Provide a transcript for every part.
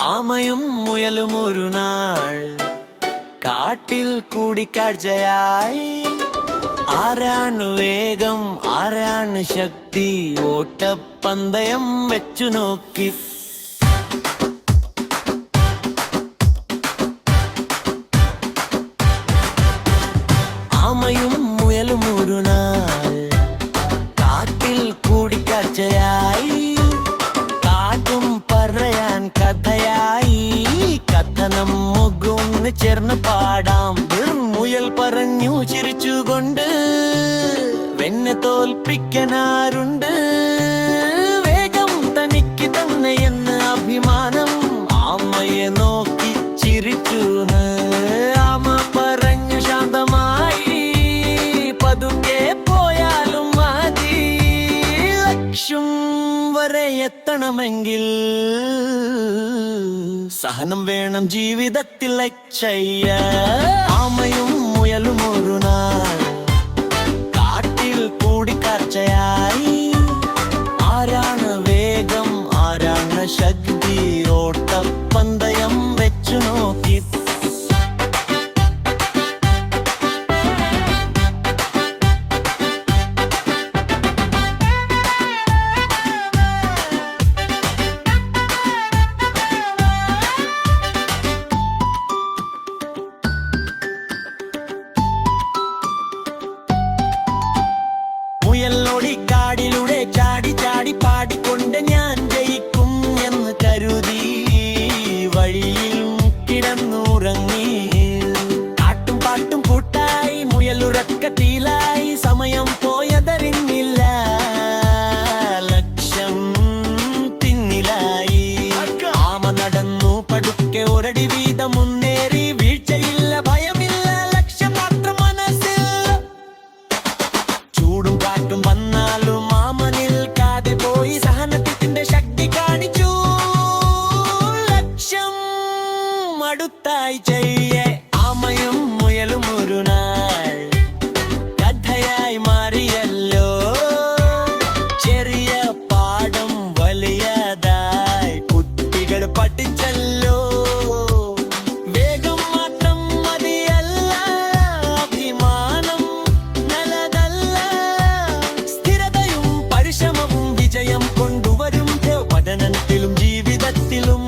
ആമയും മുയലും ഒരു നാൾ കാട്ടിൽ കൂടിക്കാഴ്ചയായി. ആരാണ് വേഗം, ആരാണ് ശക്തി, ഓട്ടപ്പന്തയം വെച്ചു നോക്കി. ആമയും മുയലും ഒരു നാൾ കാട്ടിൽ കൂടിക്കാഴ്ചയായി. കാറ്റും പറയാൻ കഥയായി, കഥനം മുഖൊന്ന് ചേർന്ന് പാടാം. മുയൽ പറഞ്ഞു ചിരിച്ചുകൊണ്ട്, വെന്നെ തോൽപ്പിക്കാനാരുണ്ട്, വേഗം തനിക്ക് തന്നെ എന്ന് അഭിമാനം. ആമയെ നോക്കി ചിരിച്ചു ആമ പറഞ്ഞു ശാന്തമായി, പതുക്കെ പോയാലും മതി, ലക്ഷ്യം വരെ എത്തണമെങ്കിൽ സഹനം വേണം ജീവിതത്തിൽ. ലക്ഷ്യ ആമയും മുയലും ഒരു നാൾ കാട്ടിൽ കൂടിക്കാഴ്ചയായി. ആരാണ് വേഗം, ആരാണ് ശക്തി, ഓട്ടപ്പന്തയം വെച്ചു നോക്കി. മുയലോടി കാടിലൂടെ ചാടി ചാടി പാടിക്കൊണ്ട് ഞാൻ ജയിക്കും എന്ന് കരുതി വഴിയിൽ കിടന്നുറങ്ങി. കാട്ടും പാട്ടും കൂട്ടായി മുയലുറക്കത്തിലായി, സമയം പോയതറിഞ്ഞില്ല, ലക്ഷ്യം പിന്നിലായി. ആമ നടന്നു പതുക്കെ ഒരടി വീതം മുന്നേറി, വീഴ്ചയില്ല, ഭയമില്ല, ലക്ഷ്യം മാത്രം മനസ്സിൽ. ചൂടും കാറ്റും വന്നാലും ആമ നിൽക്കാതെ പോയി, സഹനത്തിന്റെ ശക്തി കാണിച്ചു, ലക്ഷ്യം അടുത്തായി ചെയ്യേ. ആമയും മുയലും ഒരു നാൾ കഥയായി മാറിയല്ലോ, ചെറിയ പാഠം വലിയതായി കുട്ടികൾ പഠിച്ചല്ലോ. വേഗം മാത്രം മതിയല്ല, അഭിമാനം നല്ലതല്ല, സ്ഥിരതയും പരിശ്രമവും വിജയം കൊണ്ടുവരും. പഠനത്തിലും ജീവിതത്തിലും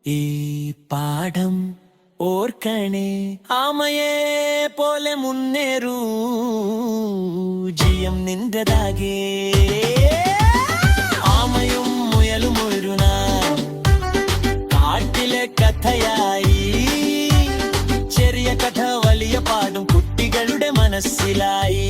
ഈ പാഠം ഓർക്കണേ. ആമയെ പോലെ മുന്നേറൂ, ജയം നിന്റെതാകേ. ആമയും മുയലും ഒരു നാൾ കാട്ടിലെ കഥയായി, ചെറിയ കഥ വലിയ പാടും കുട്ടികളുടെ മനസ്സിലായി.